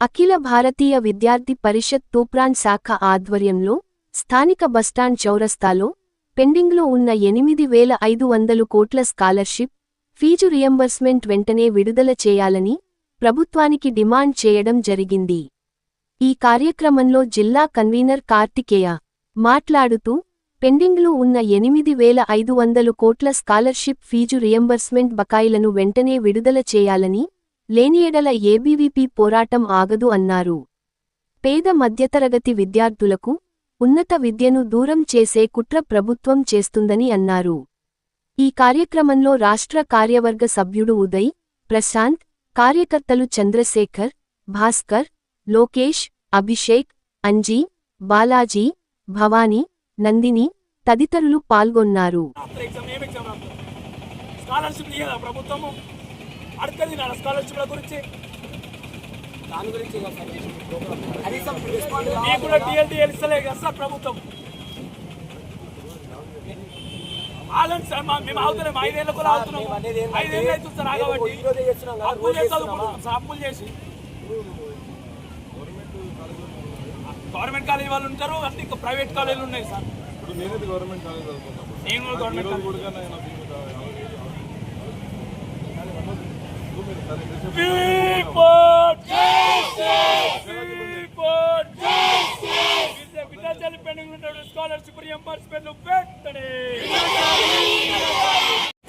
అఖిల భారతీయ విద్యార్థి పరిషత్ తూప్రాన్ శాఖ ఆధ్వర్యంలో స్థానిక బస్టాండ్ చౌరస్తాలో పెండింగ్లో ఉన్న 8,500 కోట్ల స్కాలర్షిప్ ఫీజు రియంబర్స్మెంట్ వెంటనే విడుదల చేయాలని ప్రభుత్వానికి డిమాండ్ చేయడం జరిగింది. ఈ కార్యక్రమంలో జిల్లా కన్వీనర్ కార్తికేయ మాట్లాడుతూ పెండింగ్లో ఉన్న 8,500 కోట్ల స్కాలర్షిప్ ఫీజు రియంబర్స్మెంట్ బకాయిలను వెంటనే విడుదల చేయాలని, లేని యెడల ఏబీవీపీ పోరాటం ఆగదు అన్నారు. పేద మధ్యతరగతి విద్యార్థులకు ఉన్నత విద్యను దూరం చేసే కుట్ర ప్రభుత్వం చేస్తుందని అన్నారు. ఈ కార్యక్రమంలో రాష్ట్ర కార్యవర్గ సభ్యుడు ఉదయ్, ప్రశాంత్, కార్యకర్తలు చంద్రశేఖర్, భాస్కర్, లోకేష్, అభిషేక్, అంజీ, బాలాజీ, భవానీ, నందిని తదితరులు పాల్గొన్నారు. గవర్నమెంట్ కాలేజీ వాళ్ళు ఉంటారు, అంటే ఇంకా ప్రైవేట్ కాలేజీలు ఉన్నాయి సార్. నేను గవర్నమెంట్ కాలేజ్ విద్యార్థులు పెండింగ్ ఉంటాడు. స్కాలర్షిప్ రియంబర్స్మెంట్ పెట్టండి.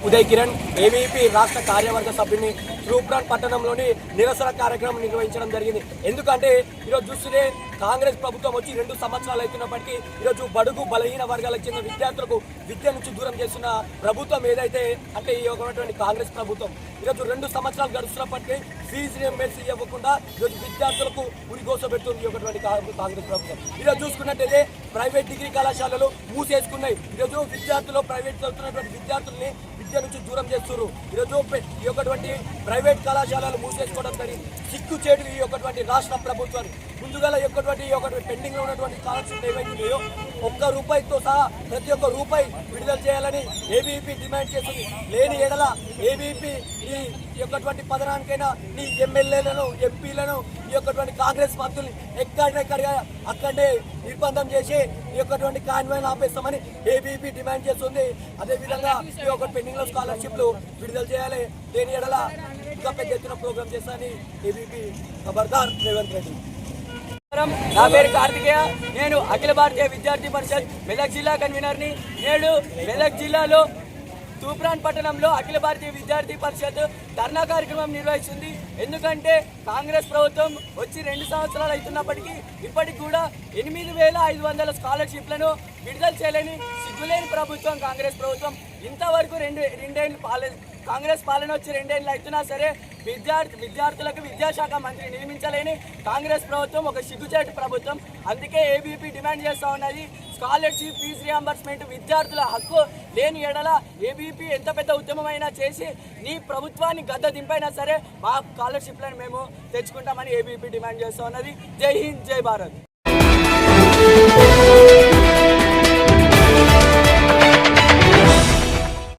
ఉదయ్ కిరణ్, ఏబీవీపీ రాష్ట్ర కార్యవర్గ సభ్యుని తూప్రాన్ పట్టణంలోని నిరసన కార్యక్రమం నిర్వహించడం జరిగింది. ఎందుకంటే ఈరోజు చూస్తే కాంగ్రెస్ ప్రభుత్వం వచ్చి 2 సంవత్సరాలు అవుతున్నప్పటికీ ఈరోజు బడుగు బలహీన వర్గాలకు చెందిన విద్యార్థులకు విద్య నుంచి దూరం చేస్తున్న ప్రభుత్వం ఏదైతే అంటే ఈ ఒకటువంటి కాంగ్రెస్ ప్రభుత్వం ఈరోజు 2 సంవత్సరాలు గడుస్తున్నప్పటికీ ఫీజు రియంబర్స్ ఇవ్వకుండా ఈరోజు విద్యార్థులకు ఉరిగోసబెడుతుంది ఒకటువంటి కాంగ్రెస్ ప్రభుత్వం. ఈరోజు చూసుకున్నట్టయితే ప్రైవేట్ డిగ్రీ కళాశాలలు మూసేసుకున్నాయి. ఈరోజు విద్యార్థులు ప్రైవేట్ చదువుతున్నటువంటి విద్యార్థుల్ని విద్య నుంచి దూరం చేస్తున్నారు. ఈరోజు ఈ ఒకటువంటి ప్రైవేట్ కళాశాలలు మూసేసుకోవడం జరిగింది. సిగ్గు చేటు ఈ ఒకటువంటి రాష్ట్ర ప్రభుత్వాన్ని ముందుగా పెండింగ్ లో ఉన్నటువంటి స్కాలర్షిప్ ఏవైతున్నాయో ₹1 సహా ప్రతి ఒక్క రూపాయి విడుదల చేయాలని ఏబీవీపీ డిమాండ్ చేస్తుంది. లేని ఎడల ఏబీవీపీ ఈ యొక్కటువంటి పదనానికైనా నీ ఎమ్మెల్యేలను, ఎంపీలను, ఈ యొక్కటువంటి కాంగ్రెస్ మంత్రులు ఎక్కడెక్కడిగా అక్కడే నిర్బంధం చేసి ఈ యొక్కటువంటి కాన్వాయ్ని ఆపేస్తామని ఏబీవీపీ డిమాండ్ చేస్తుంది. అదేవిధంగా ఈ యొక్క పెండింగ్ లో స్కాలర్షిప్లు విడుదల చేయాలి. లేని ఎడల ఇంకా పెద్ద ఎత్తున ప్రోగ్రామ్ చేస్తానని ఏబీవీపీ ఖబర్దార్ రేవంత్ రెడ్డి. నా పేరు కార్తికేయ. నేను అఖిల భారతీయ విద్యార్థి పరిషత్ మెదక్ జిల్లా కన్వీనర్ని. నేడు మెదక్ జిల్లాలో తూప్రాన్ పట్టణంలో అఖిల భారతీయ విద్యార్థి పరిషత్ ధర్నా కార్యక్రమం నిర్వహిస్తుంది. ఎందుకంటే కాంగ్రెస్ ప్రభుత్వం వచ్చి 2 సంవత్సరాలు అవుతున్నప్పటికీ ఇప్పటికి కూడా 8,500 స్కాలర్షిప్లను విడుదల చేయలేని సిగ్గులేని ప్రభుత్వం కాంగ్రెస్ ప్రభుత్వం. ఇంతవరకు రెండేళ్ళు కాంగ్రెస్ పాలన వచ్చి 2 ఏళ్ళు అవుతున్నా సరే విద్యార్థులకు విద్యాశాఖ మంత్రి నియమించలేని కాంగ్రెస్ ప్రభుత్వం ఒక సిగ్గుచేటు ప్రభుత్వం. అందుకే ఏబీవీపీ డిమాండ్ చేస్తూ ఉన్నది స్కాలర్షిప్ ఫీజు రియంబర్స్మెంట్ విద్యార్థుల హక్కు. లేని ఎడల ఏబీవీపీ ఎంత పెద్ద ఉద్యమమైనా చేసి నీ ప్రభుత్వాన్ని గద్ద దింపైనా సరే మా స్కాలర్షిప్లను మేము తెచ్చుకుంటామని ఏబీవీపీ డిమాండ్ చేస్తూ ఉన్నది. జై హింద్, జై భారత్.